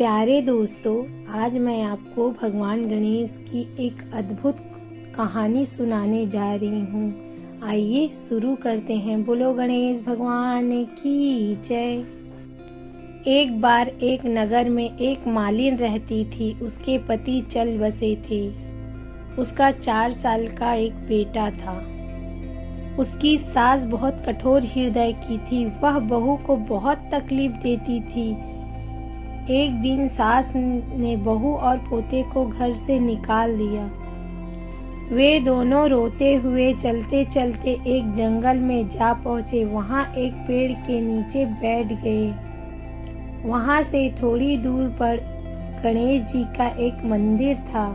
प्यारे दोस्तों, आज मैं आपको भगवान गणेश की एक अद्भुत कहानी सुनाने जा रही हूँ। आइए शुरू करते हैं। बोलो गणेश भगवान की जय। एक बार एक नगर में एक मालिन रहती थी। उसके पति चल बसे थे। उसका 4 साल का एक बेटा था। उसकी सास बहुत कठोर हृदय की थी। वह बहू को बहुत तकलीफ देती थी। एक दिन सास ने बहू और पोते को घर से निकाल दिया। वे दोनों रोते हुए चलते चलते एक जंगल में जा पहुंचे। वहां एक पेड़ के नीचे बैठ गए। वहां से थोड़ी दूर पर गणेश जी का एक मंदिर था।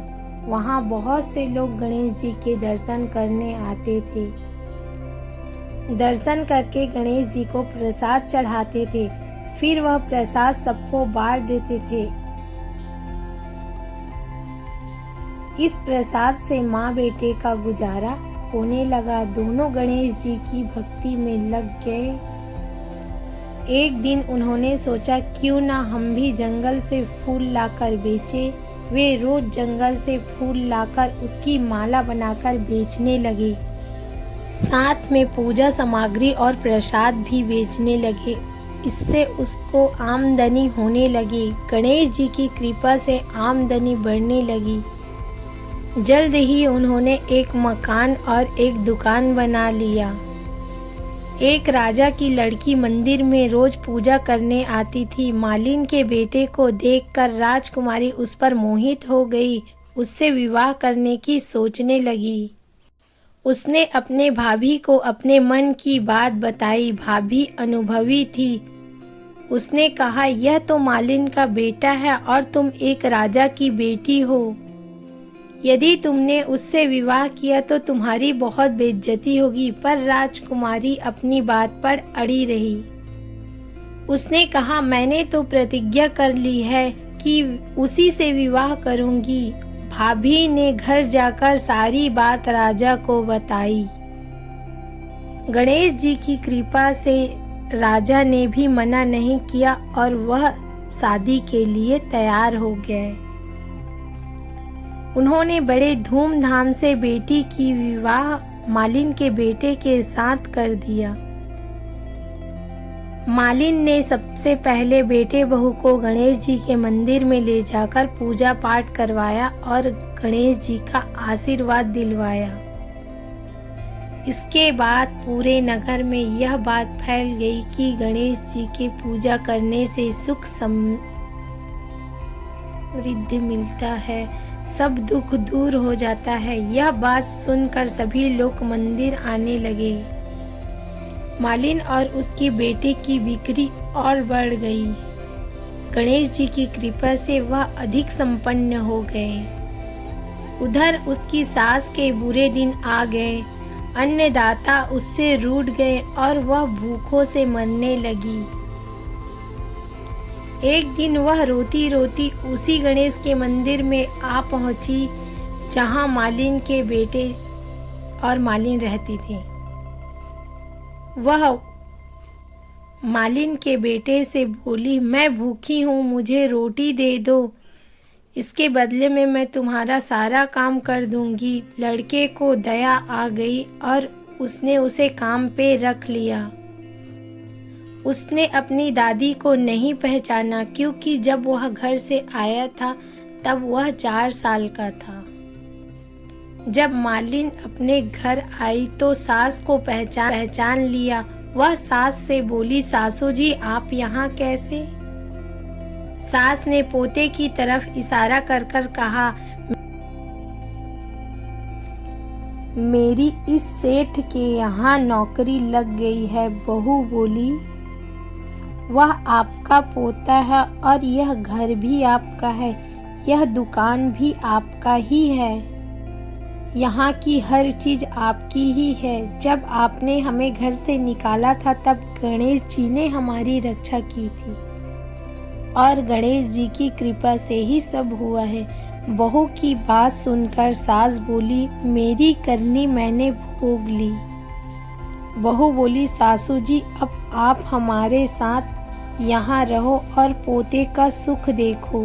वहां बहुत से लोग गणेश जी के दर्शन करने आते थे। दर्शन करके गणेश जी को प्रसाद चढ़ाते थे। फिर वह प्रसाद सबको बांट देते थे। इस प्रसाद से माँ बेटे का गुजारा होने लगा। दोनों गणेश जी की भक्ति में लग गए। एक दिन उन्होंने सोचा, क्यों ना हम भी जंगल से फूल लाकर बेचें। वे रोज जंगल से फूल लाकर उसकी माला बनाकर बेचने लगे। साथ में पूजा सामग्री और प्रसाद भी बेचने लगे। इससे उसको आमदनी होने लगी। गणेश जी की कृपा से आमदनी बढ़ने लगी। जल्द ही उन्होंने एक मकान और एक दुकान बना लिया। एक राजा की लड़की मंदिर में रोज पूजा करने आती थी। मालिन के बेटे को देखकर राजकुमारी उस पर मोहित हो गई। उससे विवाह करने की सोचने लगी। उसने अपने भाभी को अपने मन की बात बताई। भाभी अनुभवी थी। उसने कहा, यह तो मालिन का बेटा है और तुम एक राजा की बेटी हो। यदि तुमने उससे विवाह किया तो तुम्हारी बहुत बेइज्जती होगी। पर राजकुमारी अपनी बात पर अड़ी रही। उसने कहा, मैंने तो प्रतिज्ञा कर ली है कि उसी से विवाह करूंगी। भाभी ने घर जाकर सारी बात राजा को बताई। गणेश जी की कृपा से राजा ने भी मना नहीं किया और वह शादी के लिए तैयार हो गए। उन्होंने बड़े धूमधाम से बेटी की विवाह मालिन के बेटे के साथ कर दिया। मालिन ने सबसे पहले बेटे बहू को गणेश जी के मंदिर में ले जाकर पूजा पाठ करवाया और गणेश जी का आशीर्वाद दिलवाया। इसके बाद पूरे नगर में यह बात फैल गई कि गणेश जी की पूजा करने से सुख समृद्धि मिलता है, सब दुख दूर हो जाता है। यह बात सुनकर सभी लोग मंदिर आने लगे। मालिन और उसकी बेटे की बिक्री और बढ़ गई। गणेश जी की कृपा से वह अधिक संपन्न हो गए। उधर उसकी सास के बुरे दिन आ गए। अन्नदाता उससे रूठ गए और वह भूखों से मरने लगी। एक दिन वह रोती रोती उसी गणेश के मंदिर में आ पहुंची जहां मालिन के बेटे और मालिन रहती थी। वह मालिन के बेटे से बोली, मैं भूखी हूँ, मुझे रोटी दे दो। इसके बदले में मैं तुम्हारा सारा काम कर दूंगी। लड़के को दया आ गई और उसने उसे काम पे रख लिया। उसने अपनी दादी को नहीं पहचाना क्योंकि जब वह घर से आया था तब वह 4 साल का था। जब मालिन अपने घर आई तो सास को पहचान लिया। वह सास से बोली, सासू जी आप यहाँ कैसे? सास ने पोते की तरफ इशारा कर कर कहा, मेरी इस सेठ के यहाँ नौकरी लग गई है। बहू बोली, वह आपका पोता है और यह घर भी आपका है, यह दुकान भी आपका ही है, यहाँ की हर चीज आपकी ही है। जब आपने हमें घर से निकाला था तब गणेश जी ने हमारी रक्षा की थी और गणेश जी की कृपा से ही सब हुआ है। बहू की बात सुनकर सास बोली, मेरी करनी मैंने भोग ली। बहू बोली, सासू जी अब आप हमारे साथ यहाँ रहो और पोते का सुख देखो।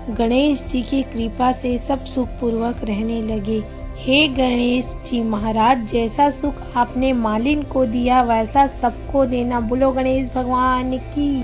गणेश जी की कृपा से सब सुखपूर्वक रहने लगे। हे गणेश जी महाराज, जैसा सुख आपने मालिन को दिया वैसा सबको देना। बोलो गणेश भगवान की।